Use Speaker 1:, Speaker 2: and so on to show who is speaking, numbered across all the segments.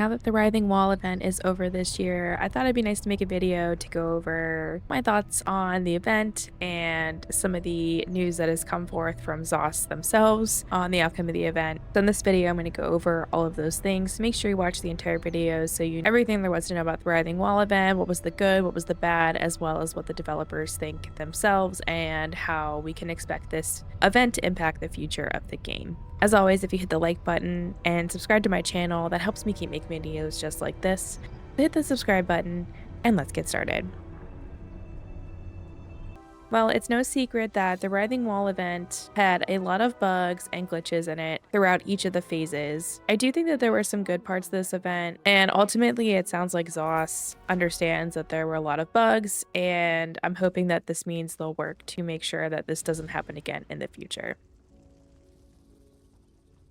Speaker 1: Now that the Writhing Wall event is over this year, I thought it'd be nice to make a video to go over my thoughts on the event and some of the news that has come forth from ZOS themselves on the outcome of the event. So in this video, I'm going to go over all of those things. Make sure you watch the entire video so you know everything there was to know about the Writhing Wall event, what was the good, what was the bad, as well as what the developers think themselves and how we can expect this event to impact the future of the game. As always, if you hit the like button and subscribe to my channel, that helps me keep making videos just like this. Hit the subscribe button and let's get started. Well, it's no secret that the Writhing Wall event had a lot of bugs and glitches in it throughout each of the phases. I do think that there were some good parts of this event, and ultimately it sounds like ZOS understands that there were a lot of bugs, and I'm hoping that this means they'll work to make sure that this doesn't happen again in the future.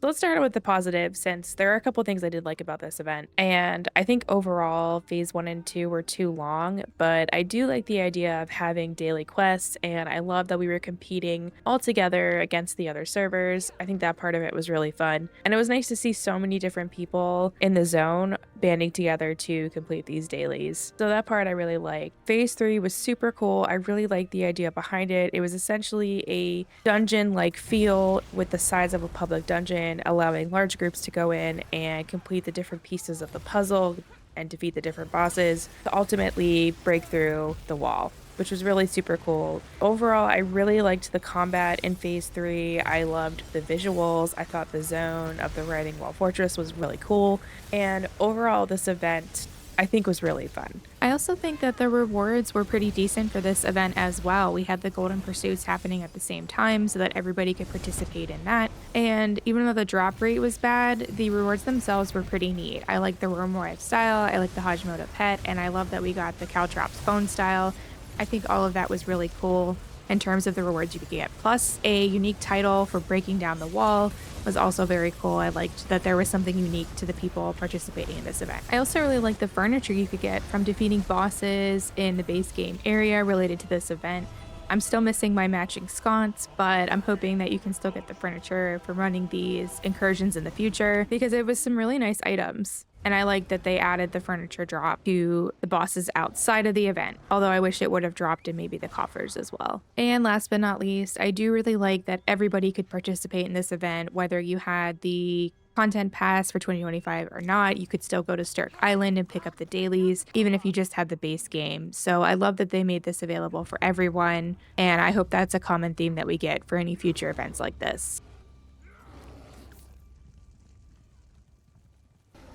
Speaker 1: So let's start with the positive, since there are a couple things I did like about this event. And I think overall, phase 1 and 2 were too long, but I do like the idea of having daily quests, and I love that we were competing all together against the other servers. I think that part of it was really fun. And it was nice to see so many different people in the zone banding together to complete these dailies. So that part I really liked. Phase 3 was super cool. I really liked the idea behind it. It was essentially a dungeon-like feel with the size of a public dungeon, allowing large groups to go in and complete the different pieces of the puzzle and defeat the different bosses to ultimately break through the wall, which was really super cool. Overall, I really liked the combat in phase 3. I loved the visuals. I thought the zone of the Writhing Wall Fortress was really cool. And overall, this event I think was really fun. I also think that the rewards were pretty decent for this event as well. We had the golden pursuits happening at the same time so that everybody could participate in that. And even though the drop rate was bad, the rewards themselves were pretty neat. I like the Romorav style, I like the Hajimoto pet, and I love that we got the Caltrops phone style. I think all of that was really cool in terms of the rewards you could get. Plus, a unique title for breaking down the wall was also very cool. I liked that there was something unique to the people participating in this event. I also really liked the furniture you could get from defeating bosses in the base game area related to this event. I'm still missing my matching sconce, but I'm hoping that you can still get the furniture from running these incursions in the future because it was some really nice items. And I like that they added the furniture drop to the bosses outside of the event, although I wish it would have dropped in maybe the coffers as well. And last but not least, I do really like that everybody could participate in this event, whether you had the content pass for 2025 or not. You could still go to Stirk Island and pick up the dailies, even if you just had the base game. So I love that they made this available for everyone, and I hope that's a common theme that we get for any future events like this.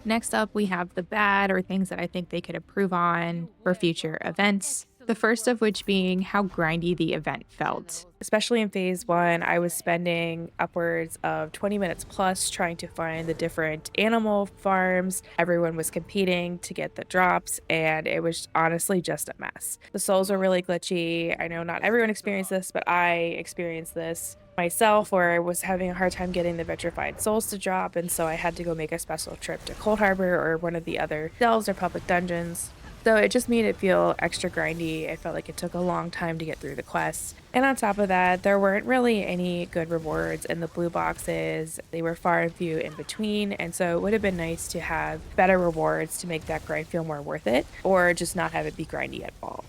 Speaker 1: Next up, we have the bad, or things that I think they could improve on for future events. The first of which being how grindy the event felt. Especially in phase 1, I was spending upwards of 20 minutes plus trying to find the different animal farms. Everyone was competing to get the drops, and it was honestly just a mess. The souls are really glitchy. I know not everyone experienced this, but I experienced this myself, where I was having a hard time getting the vitrified souls to drop, and so I had to go make a special trip to Cold Harbor or one of the other delves or public dungeons. So it just made it feel extra grindy. It felt like it took a long time to get through the quests. And on top of that, there weren't really any good rewards in the blue boxes. They were far and few in between, and so it would have been nice to have better rewards to make that grind feel more worth it, or just not have it be grindy at all.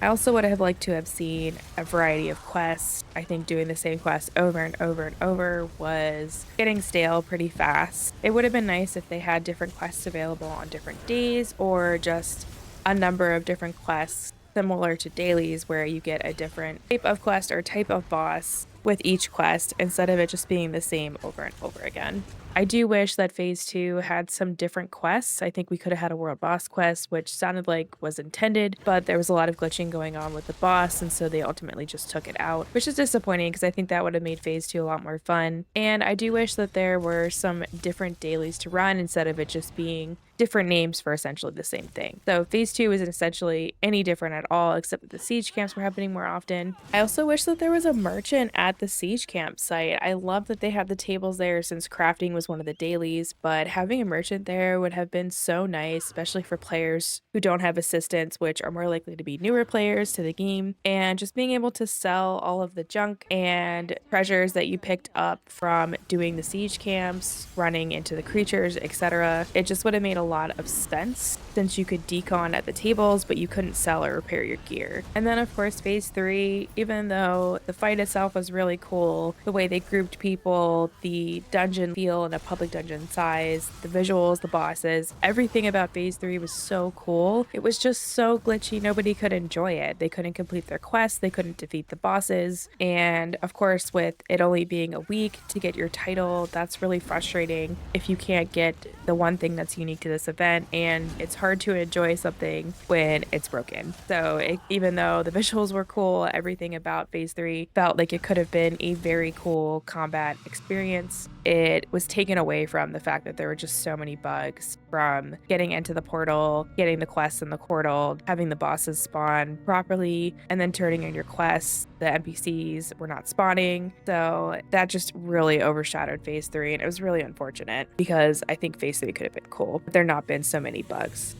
Speaker 1: I also would have liked to have seen a variety of quests. I think doing the same quest over and over and over was getting stale pretty fast. It would have been nice if they had different quests available on different days, or just a number of different quests similar to dailies where you get a different type of quest or type of boss with each quest instead of it just being the same over and over again. I do wish that phase 2 had some different quests. I think we could have had a world boss quest, which sounded like was intended, but there was a lot of glitching going on with the boss, and so they ultimately just took it out, which is disappointing because I think that would have made phase 2 a lot more fun. And I do wish that there were some different dailies to run instead of it just being different names for essentially the same thing. So phase 2 isn't essentially any different at all, except that the siege camps were happening more often. I also wish that there was a merchant at the siege camp site. I love that they had the tables there since crafting was one of the dailies, but having a merchant there would have been so nice, especially for players who don't have assistants, which are more likely to be newer players to the game, and just being able to sell all of the junk and treasures that you picked up from doing the siege camps, running into the creatures, etc. It just would have made a lot of sense since you could decon at the tables, but you couldn't sell or repair your gear. And then of course phase 3, even though the fight itself was really cool, the way they grouped people, the dungeon feel and a public dungeon size, the visuals, the bosses, everything about phase 3 was so cool. It was just so glitchy, nobody could enjoy it. They couldn't complete their quests, they couldn't defeat the bosses, and of course with it only being a week to get your title, that's really frustrating if you can't get the one thing that's unique to this event, and it's hard to enjoy something when it's broken. So even though the visuals were cool, everything about phase 3 felt like it could have been a very cool combat experience. It was taken away from the fact that there were just so many bugs, from getting into the portal, getting the quests in the portal, having the bosses spawn properly, and then turning in your quests. The NPCs were not spawning. So that just really overshadowed phase 3, and it was really unfortunate because I think phase 3 could have been cool, but there not been so many bugs.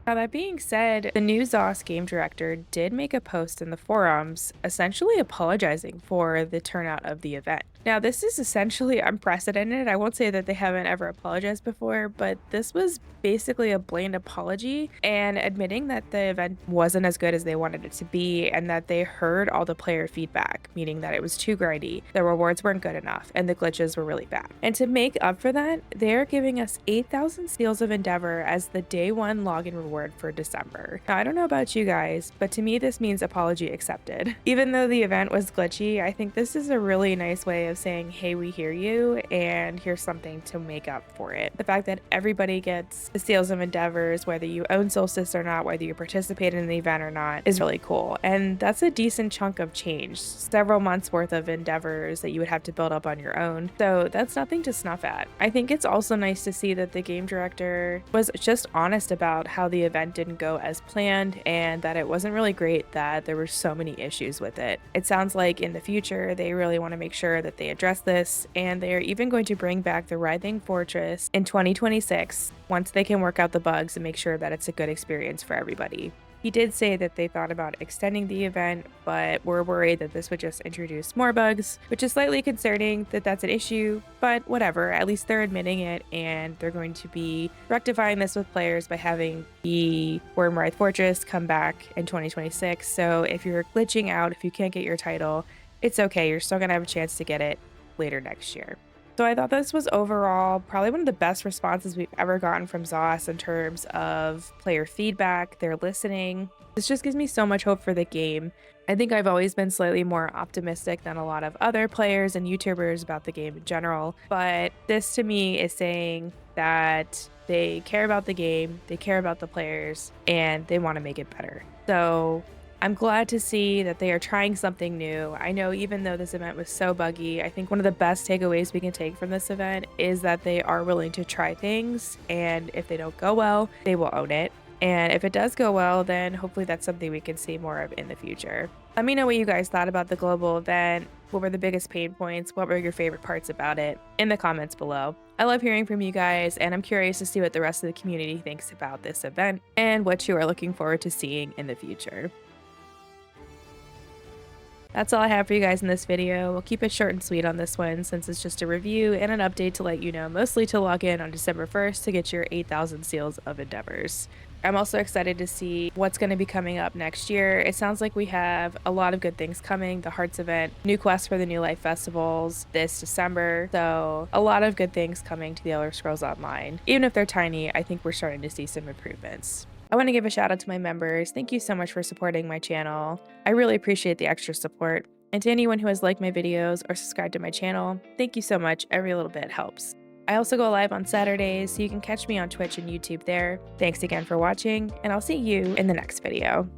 Speaker 1: Now, that being said, the new ZOS game director did make a post in the forums essentially apologizing for the turnout of the event. Now, this is essentially unprecedented. I won't say that they haven't ever apologized before, but this was basically a blatant apology and admitting that the event wasn't as good as they wanted it to be and that they heard all the player feedback, meaning that it was too grindy, the rewards weren't good enough, and the glitches were really bad. And to make up for that, they're giving us 8,000 Seals of Endeavor as the day 1 login reward for December. Now, I don't know about you guys, but to me this means apology accepted. Even though the event was glitchy, I think this is a really nice way of saying, hey, we hear you, and here's something to make up for it. The fact that everybody gets the Seals of Endeavors, whether you own Solstice or not, whether you participate in the event or not, is really cool. And that's a decent chunk of change, several months worth of endeavors that you would have to build up on your own. So that's nothing to snuff at. I think it's also nice to see that the game director was just honest about how the event didn't go as planned and that it wasn't really great, that there were so many issues with it. It sounds like in the future they really want to make sure that they address this, and they're even going to bring back the Writhing Fortress in 2026 once they can work out the bugs and make sure that it's a good experience for everybody. He did say that they thought about extending the event, but were worried that this would just introduce more bugs, which is slightly concerning that that's an issue, but whatever, at least they're admitting it, and they're going to be rectifying this with players by having the Writhing Fortress come back in 2026. So if you're glitching out, if you can't get your title, it's okay, you're still gonna have a chance to get it later next year. So I thought this was overall probably one of the best responses we've ever gotten from ZOS in terms of player feedback, their listening. This just gives me so much hope for the game. I think I've always been slightly more optimistic than a lot of other players and YouTubers about the game in general, but this to me is saying that they care about the game, they care about the players, and they want to make it better. So I'm glad to see that they are trying something new. I know even though this event was so buggy, I think one of the best takeaways we can take from this event is that they are willing to try things, and if they don't go well, they will own it. And if it does go well, then hopefully that's something we can see more of in the future. Let me know what you guys thought about the global event. What were the biggest pain points? What were your favorite parts about it? In the comments below. I love hearing from you guys, and I'm curious to see what the rest of the community thinks about this event and what you are looking forward to seeing in the future. That's all I have for you guys in this video. We'll keep it short and sweet on this one since it's just a review and an update to let you know, mostly to log in on December 1st to get your 8,000 Seals of Endeavors. I'm also excited to see what's going to be coming up next year. It sounds like we have a lot of good things coming. The Hearts event, new quests for the New Life festivals this December. So a lot of good things coming to the Elder Scrolls Online. Even if they're tiny, I think we're starting to see some improvements. I want to give a shout out to my members. Thank you so much for supporting my channel. I really appreciate the extra support. And to anyone who has liked my videos or subscribed to my channel, thank you so much. Every little bit helps. I also go live on Saturdays, so you can catch me on Twitch and YouTube there. Thanks again for watching, and I'll see you in the next video.